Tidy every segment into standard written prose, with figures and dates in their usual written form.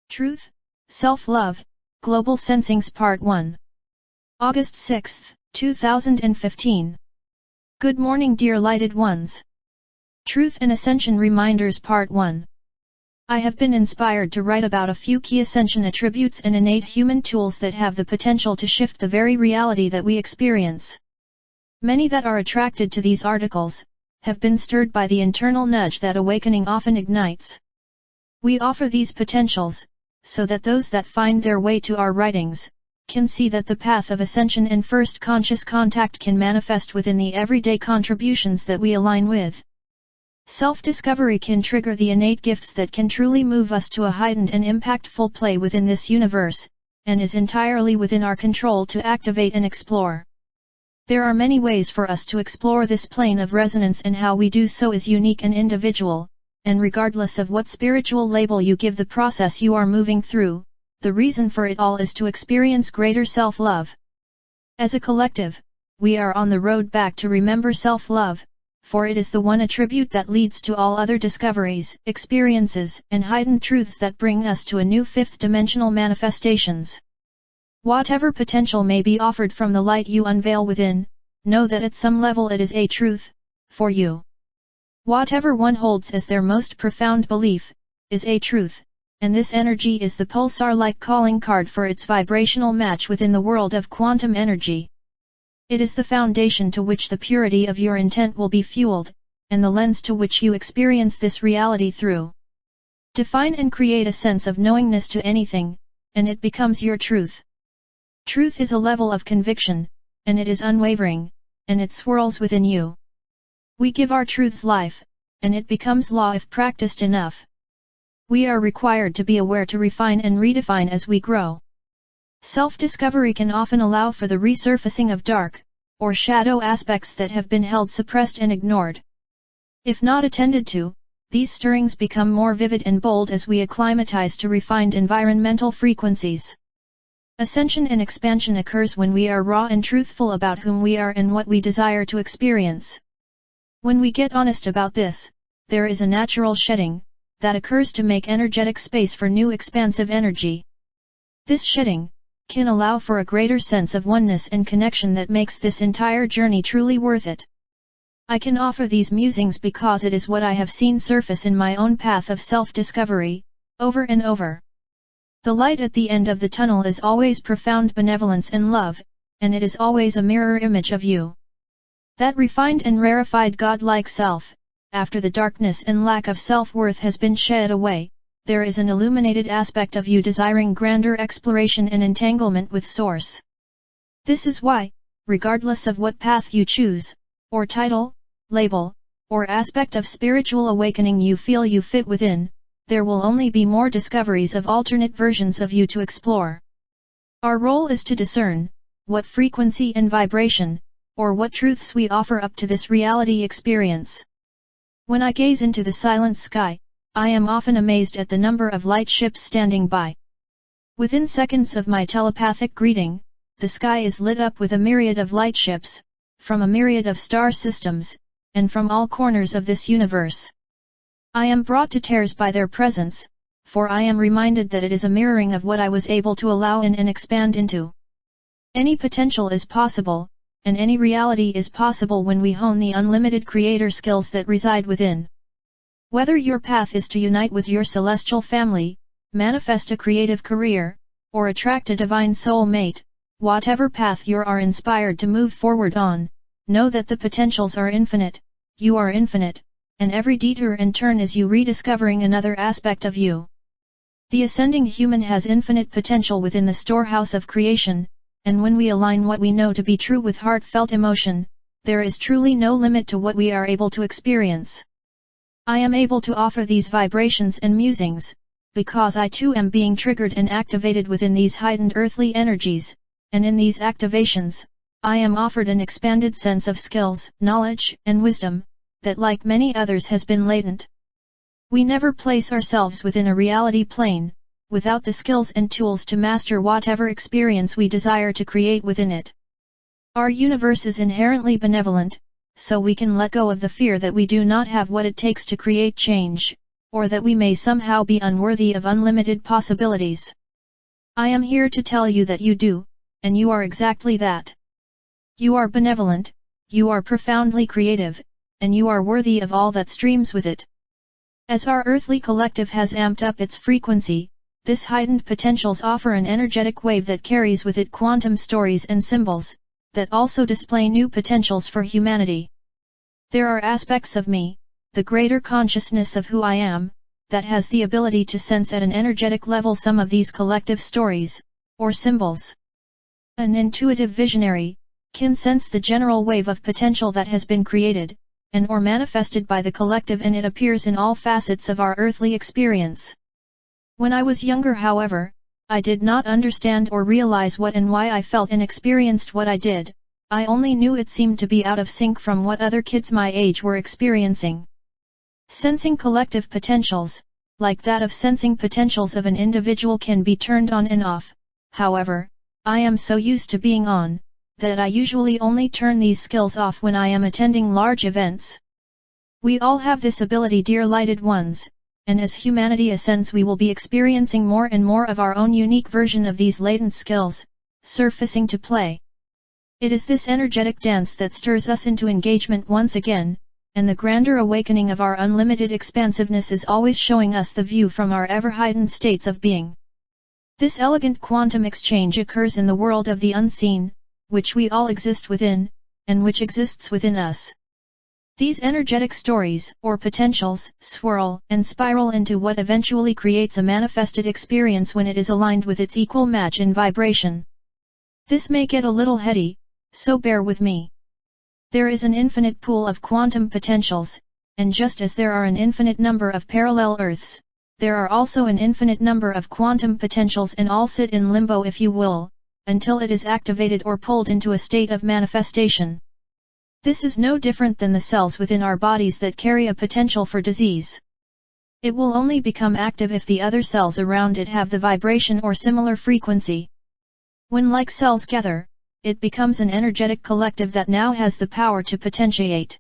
Truth, Self-Love, Global Sensings Part 1. August 6, 2015. Good morning, dear lighted ones. Truth and Ascension Reminders Part 1. I have been inspired to write about a few key ascension attributes and innate human tools that have the potential to shift the very reality that we experience. Many that are attracted to these articles have been stirred by the internal nudge that awakening often ignites. We offer these potentials so that those that find their way to our writings can see that the path of ascension and first conscious contact can manifest within the everyday contributions that we align with. Self-discovery can trigger the innate gifts that can truly move us to a heightened and impactful play within this universe, and is entirely within our control to activate and explore. There are many ways for us to explore this plane of resonance, and how we do so is unique and individual, and regardless of what spiritual label you give the process you are moving through, the reason for it all is to experience greater self-love. As a collective, we are on the road back to remember self-love, for it is the one attribute that leads to all other discoveries, experiences, and heightened truths that bring us to a new fifth-dimensional manifestations. Whatever potential may be offered from the light you unveil within, know that at some level it is a truth for you. Whatever one holds as their most profound belief is a truth, and this energy is the pulsar-like calling card for its vibrational match within the world of quantum energy. It is the foundation to which the purity of your intent will be fueled, and the lens to which you experience this reality through. Define and create a sense of knowingness to anything, and it becomes your truth. Truth is a level of conviction, and it is unwavering, and it swirls within you. We give our truths life, and it becomes law if practiced enough. We are required to be aware to refine and redefine as we grow. Self-discovery can often allow for the resurfacing of dark, or shadow aspects that have been held suppressed and ignored. If not attended to, these stirrings become more vivid and bold as we acclimatize to refined environmental frequencies. Ascension and expansion occurs when we are raw and truthful about whom we are and what we desire to experience. When we get honest about this, there is a natural shedding that occurs to make energetic space for new expansive energy. This shedding can allow for a greater sense of oneness and connection that makes this entire journey truly worth it. I can offer these musings because it is what I have seen surface in my own path of self-discovery, over and over. The light at the end of the tunnel is always profound benevolence and love, and it is always a mirror image of you. That refined and rarefied God-like self, after the darkness and lack of self-worth has been shed away, there is an illuminated aspect of you desiring grander exploration and entanglement with Source. This is why, regardless of what path you choose, or title, label, or aspect of spiritual awakening you feel you fit within, there will only be more discoveries of alternate versions of you to explore. Our role is to discern what frequency and vibration, or what truths we offer up to this reality experience. When I gaze into the silent sky, I am often amazed at the number of light ships standing by. Within seconds of my telepathic greeting, the sky is lit up with a myriad of light ships, from a myriad of star systems, and from all corners of this universe. I am brought to tears by their presence, for I am reminded that it is a mirroring of what I was able to allow in and expand into. Any potential is possible, and any reality is possible when we hone the unlimited creator skills that reside within. Whether your path is to unite with your celestial family, manifest a creative career, or attract a divine soul mate, whatever path you are inspired to move forward on, know that the potentials are infinite, you are infinite, and every detour and turn is you rediscovering another aspect of you. The ascending human has infinite potential within the storehouse of creation, and when we align what we know to be true with heartfelt emotion, there is truly no limit to what we are able to experience. I am able to offer these vibrations and musings, because I too am being triggered and activated within these heightened earthly energies, and in these activations, I am offered an expanded sense of skills, knowledge, and wisdom, that like many others has been latent. We never place ourselves within a reality plane, without the skills and tools to master whatever experience we desire to create within it. Our universe is inherently benevolent, so we can let go of the fear that we do not have what it takes to create change, or that we may somehow be unworthy of unlimited possibilities. I am here to tell you that you do, and you are exactly that. You are benevolent, you are profoundly creative, and you are worthy of all that streams with it. As our earthly collective has amped up its frequency, this heightened potentials offer an energetic wave that carries with it quantum stories and symbols, that also display new potentials for humanity. There are aspects of me, the greater consciousness of who I am, that has the ability to sense at an energetic level some of these collective stories, or symbols. An intuitive visionary can sense the general wave of potential that has been created, and or manifested by the collective, and it appears in all facets of our earthly experience. When I was younger, however, I did not understand or realize what and why I felt and experienced what I did. I only knew it seemed to be out of sync from what other kids my age were experiencing. Sensing collective potentials, like that of sensing potentials of an individual, can be turned on and off. However, I am so used to being on, that I usually only turn these skills off when I am attending large events. We all have this ability, dear lighted ones, and as humanity ascends we will be experiencing more and more of our own unique version of these latent skills, surfacing to play. It is this energetic dance that stirs us into engagement once again, and the grander awakening of our unlimited expansiveness is always showing us the view from our ever-heightened states of being. This elegant quantum exchange occurs in the world of the unseen, which we all exist within, and which exists within us. These energetic stories, or potentials, swirl and spiral into what eventually creates a manifested experience when it is aligned with its equal match in vibration. This may get a little heady, so bear with me. There is an infinite pool of quantum potentials, and just as there are an infinite number of parallel Earths, there are also an infinite number of quantum potentials, and all sit in limbo, if you will, until it is activated or pulled into a state of manifestation. This is no different than the cells within our bodies that carry a potential for disease. It will only become active if the other cells around it have the vibration or similar frequency. When like cells gather, it becomes an energetic collective that now has the power to potentiate.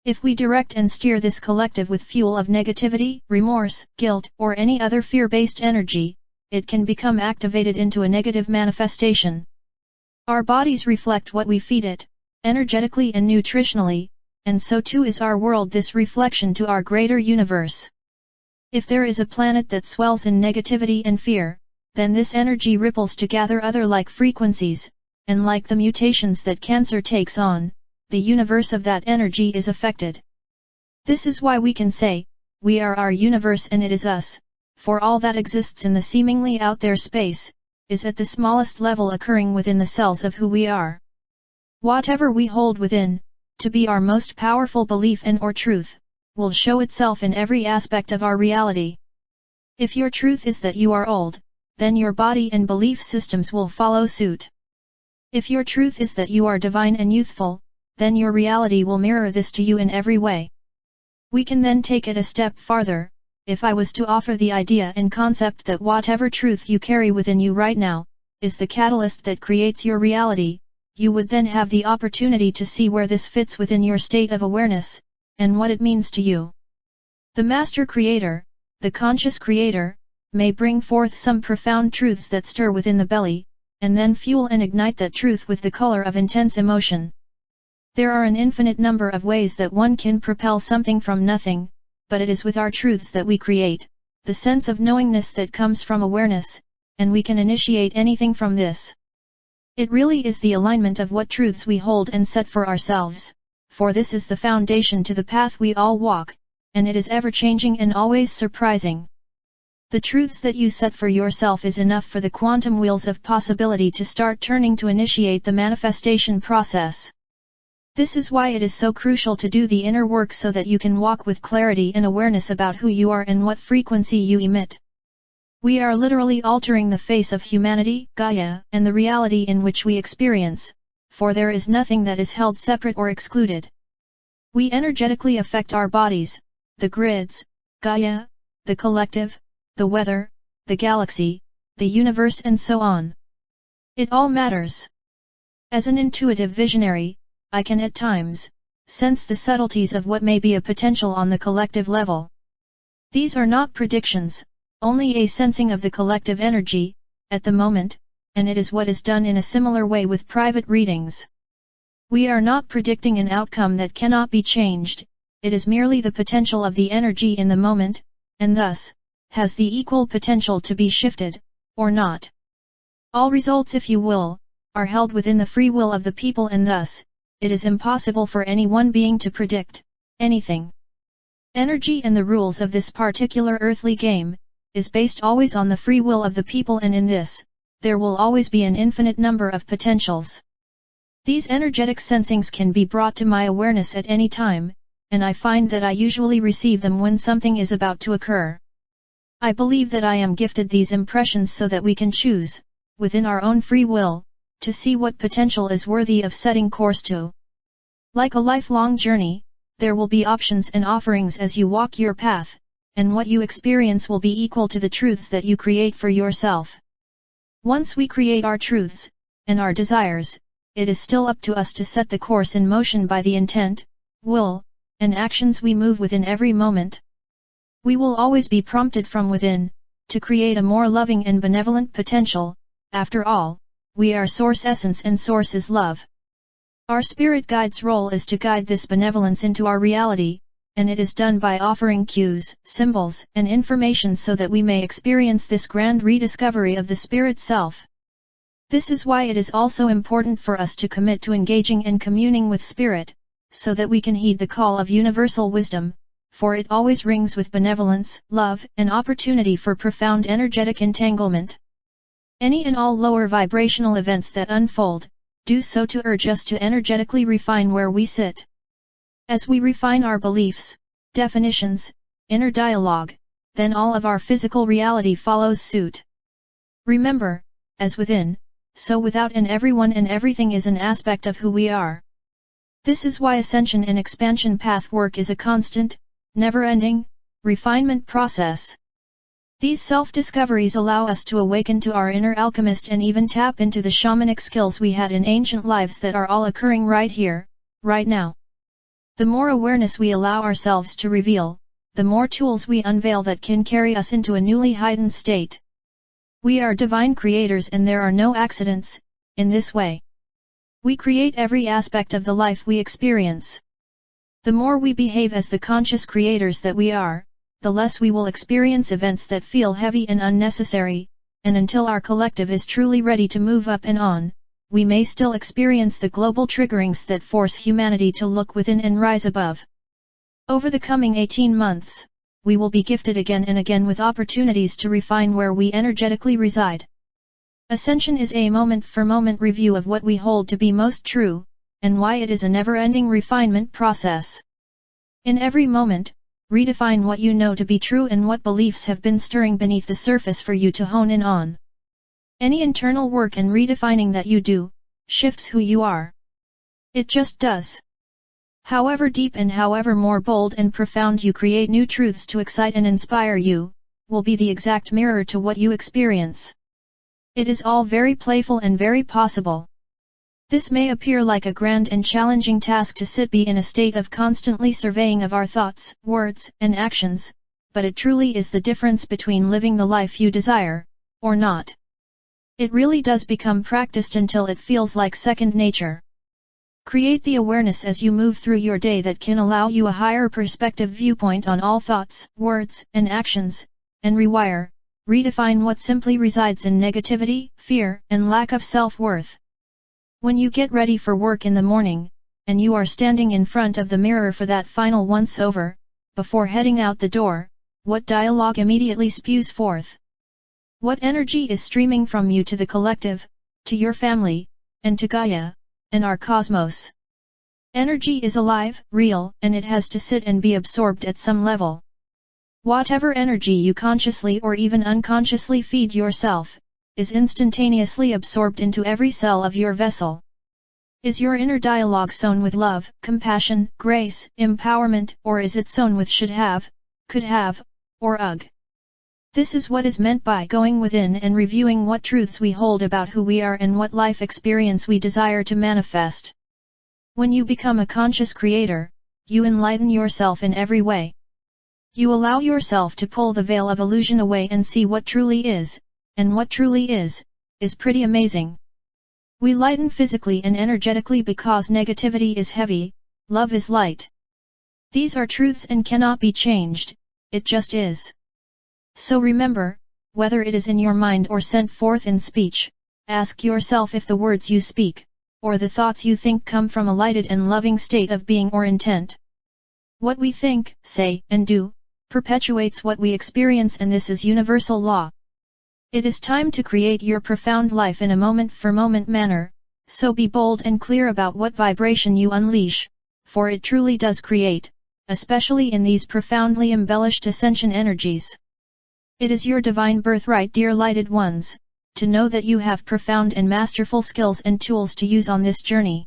If we direct and steer this collective with fuel of negativity, remorse, guilt, or any other fear-based energy, it can become activated into a negative manifestation. Our bodies reflect what we feed it, energetically and nutritionally, and so too is our world this reflection to our greater universe. If there is a planet that swells in negativity and fear, then this energy ripples to gather other like frequencies, and like the mutations that cancer takes on, the universe of that energy is affected. This is why we can say, we are our universe and it is us, for all that exists in the seemingly out there space, is at the smallest level occurring within the cells of who we are. Whatever we hold within, to be our most powerful belief and or truth, will show itself in every aspect of our reality. If your truth is that you are old, then your body and belief systems will follow suit. If your truth is that you are divine and youthful, then your reality will mirror this to you in every way. We can then take it a step farther. If I was to offer the idea and concept that whatever truth you carry within you right now, is the catalyst that creates your reality, you would then have the opportunity to see where this fits within your state of awareness, and what it means to you. The Master Creator, the Conscious Creator, may bring forth some profound truths that stir within the belly, and then fuel and ignite that truth with the color of intense emotion. There are an infinite number of ways that one can propel something from nothing, but it is with our truths that we create, the sense of knowingness that comes from awareness, and we can initiate anything from this. It really is the alignment of what truths we hold and set for ourselves, for this is the foundation to the path we all walk, and it is ever-changing and always surprising. The truths that you set for yourself is enough for the quantum wheels of possibility to start turning to initiate the manifestation process. This is why it is so crucial to do the inner work so that you can walk with clarity and awareness about who you are and what frequency you emit. We are literally altering the face of humanity, Gaia, and the reality in which we experience, for there is nothing that is held separate or excluded. We energetically affect our bodies, the grids, Gaia, the collective, the weather, the galaxy, the universe and so on. It all matters. As an intuitive visionary, I can at times sense the subtleties of what may be a potential on the collective level. These are not predictions, only a sensing of the collective energy, at the moment, and it is what is done in a similar way with private readings. We are not predicting an outcome that cannot be changed, it is merely the potential of the energy in the moment, and thus, has the equal potential to be shifted, or not. All results, if you will, are held within the free will of the people, and thus, it is impossible for any one being to predict anything. Energy and the rules of this particular earthly game is based always on the free will of the people, and in this, there will always be an infinite number of potentials. These energetic sensings can be brought to my awareness at any time, and I find that I usually receive them when something is about to occur. I believe that I am gifted these impressions so that we can choose, within our own free will, to see what potential is worthy of setting course to. Like a lifelong journey, there will be options and offerings as you walk your path, and what you experience will be equal to the truths that you create for yourself. Once we create our truths, and our desires, it is still up to us to set the course in motion by the intent, will, and actions we move within every moment. We will always be prompted from within, to create a more loving and benevolent potential. After all, we are Source Essence and Source is Love. Our Spirit Guide's role is to guide this benevolence into our reality, and it is done by offering cues, symbols, and information so that we may experience this grand rediscovery of the Spirit Self. This is why it is also important for us to commit to engaging and communing with Spirit, so that we can heed the call of universal wisdom, for it always rings with benevolence, love, and opportunity for profound energetic entanglement. Any and all lower vibrational events that unfold, do so to urge us to energetically refine where we sit. As we refine our beliefs, definitions, inner dialogue, then all of our physical reality follows suit. Remember, as within, so without, and everyone and everything is an aspect of who we are. This is why ascension and expansion path work is a constant, never-ending, refinement process. These self-discoveries allow us to awaken to our inner alchemist and even tap into the shamanic skills we had in ancient lives that are all occurring right here, right now. The more awareness we allow ourselves to reveal, the more tools we unveil that can carry us into a newly heightened state. We are divine creators and there are no accidents, in this way. We create every aspect of the life we experience. The more we behave as the conscious creators that we are, the less we will experience events that feel heavy and unnecessary, and until our collective is truly ready to move up and on, we may still experience the global triggerings that force humanity to look within and rise above. Over the coming 18 months, we will be gifted again and again with opportunities to refine where we energetically reside. Ascension is a moment-for-moment review of what we hold to be most true, and why it is a never-ending refinement process. In every moment, redefine what you know to be true and what beliefs have been stirring beneath the surface for you to hone in on. Any internal work and redefining that you do, shifts who you are. It just does. However deep and however more bold and profound you create new truths to excite and inspire you, will be the exact mirror to what you experience. It is all very playful and very possible. This may appear like a grand and challenging task to be in a state of constantly surveying of our thoughts, words, and actions, but it truly is the difference between living the life you desire, or not. It really does become practiced until it feels like second nature. Create the awareness as you move through your day that can allow you a higher perspective viewpoint on all thoughts, words, and actions, and redefine what simply resides in negativity, fear, and lack of self-worth. When you get ready for work in the morning, and you are standing in front of the mirror for that final once-over, before heading out the door, what dialogue immediately spews forth? What energy is streaming from you to the collective, to your family, and to Gaia, and our cosmos? Energy is alive, real, and it has to sit and be absorbed at some level. Whatever energy you consciously or even unconsciously feed yourself, is instantaneously absorbed into every cell of your vessel. Is your inner dialogue sown with love, compassion, grace, empowerment, or is it sown with should have, could have, or ugh? This is what is meant by going within and reviewing what truths we hold about who we are and what life experience we desire to manifest. When you become a conscious creator, you enlighten yourself in every way. You allow yourself to pull the veil of illusion away and see what truly is, and what truly is pretty amazing. We lighten physically and energetically because negativity is heavy, love is light. These are truths and cannot be changed, it just is. So remember, whether it is in your mind or sent forth in speech, ask yourself if the words you speak, or the thoughts you think come from a lighted and loving state of being or intent. What we think, say, and do, perpetuates what we experience, and this is universal law. It is time to create your profound life in a moment-for-moment manner, so be bold and clear about what vibration you unleash, for it truly does create, especially in these profoundly embellished ascension energies. It is your divine birthright, dear lighted ones, to know that you have profound and masterful skills and tools to use on this journey.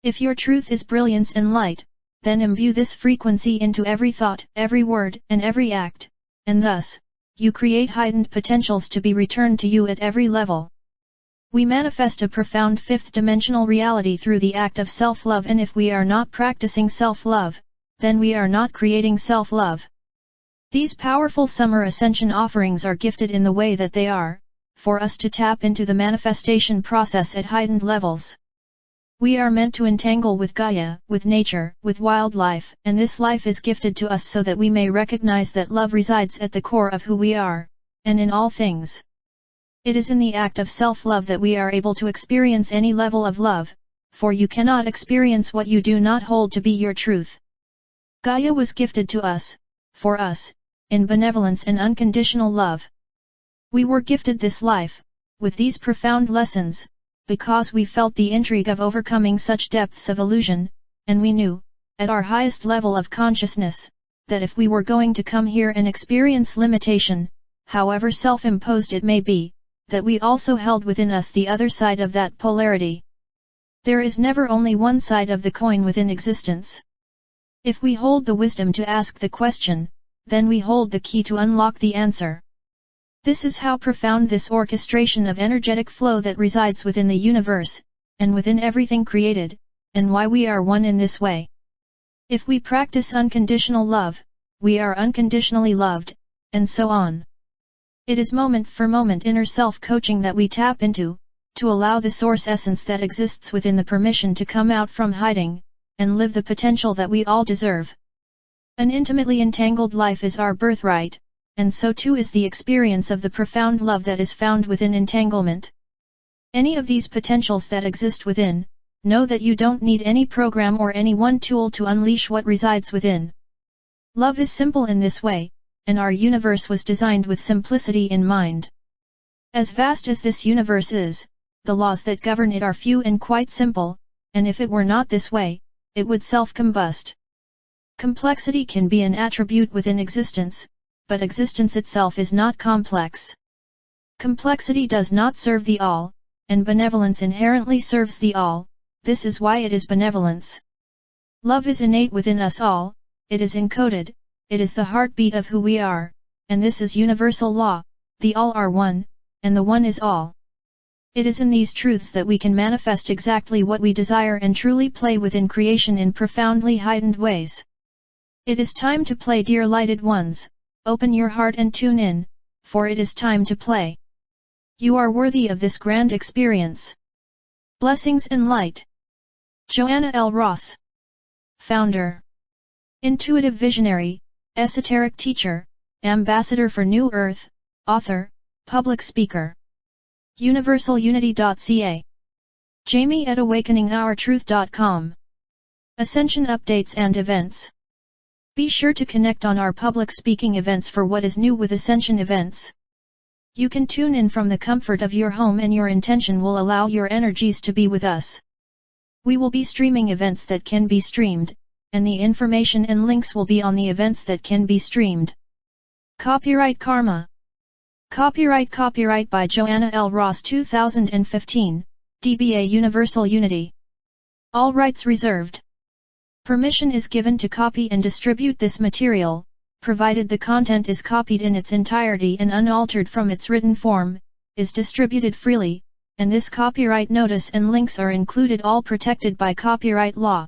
If your truth is brilliance and light, then imbue this frequency into every thought, every word, and every act, and thus, you create heightened potentials to be returned to you at every level. We manifest a profound fifth-dimensional reality through the act of self-love, and if we are not practicing self-love, then we are not creating self-love. These powerful summer ascension offerings are gifted in the way that they are, for us to tap into the manifestation process at heightened levels. We are meant to entangle with Gaia, with nature, with wildlife, and this life is gifted to us so that we may recognize that love resides at the core of who we are, and in all things. It is in the act of self-love that we are able to experience any level of love, for you cannot experience what you do not hold to be your truth. Gaia was gifted to us, for us, in benevolence and unconditional love. We were gifted this life, with these profound lessons, because we felt the intrigue of overcoming such depths of illusion, and we knew, at our highest level of consciousness, that if we were going to come here and experience limitation, however self-imposed it may be, that we also held within us the other side of that polarity. There is never only one side of the coin within existence. If we hold the wisdom to ask the question, then we hold the key to unlock the answer. This is how profound this orchestration of energetic flow that resides within the universe, and within everything created, and why we are one in this way. If we practice unconditional love, we are unconditionally loved, and so on. It is moment-for-moment inner self-coaching that we tap into, to allow the source essence that exists within the permission to come out from hiding, and live the potential that we all deserve. An intimately entangled life is our birthright, and so too is the experience of the profound love that is found within entanglement. Any of these potentials that exist within, know that you don't need any program or any one tool to unleash what resides within. Love is simple in this way, and our universe was designed with simplicity in mind. As vast as this universe is, the laws that govern it are few and quite simple, and if it were not this way, it would self-combust. Complexity can be an attribute within existence, but existence itself is not complex. Complexity does not serve the all, and benevolence inherently serves the all, this is why it is benevolence. Love is innate within us all, it is encoded, it is the heartbeat of who we are, and this is universal law, the all are one, and the one is all. It is in these truths that we can manifest exactly what we desire and truly play within creation in profoundly heightened ways. It is time to play, dear lighted ones, open your heart and tune in, for it is time to play. You are worthy of this grand experience. Blessings and light. Joanna L. Ross. Founder. Intuitive visionary, esoteric teacher, ambassador for New Earth, author, public speaker. UniversalUnity.ca. Jamie at AwakeningOurTruth.com. Ascension updates and events. Be sure to connect on our public speaking events for what is new with Ascension events. You can tune in from the comfort of your home, and your intention will allow your energies to be with us. We will be streaming events that can be streamed, and the information and links will be on the events that can be streamed. Copyright Karma. Copyright by Joanna L. Ross 2015, DBA Universal Unity. All rights reserved. Permission is given to copy and distribute this material, provided the content is copied in its entirety and unaltered from its written form, is distributed freely, and this copyright notice and links are included, all protected by copyright law.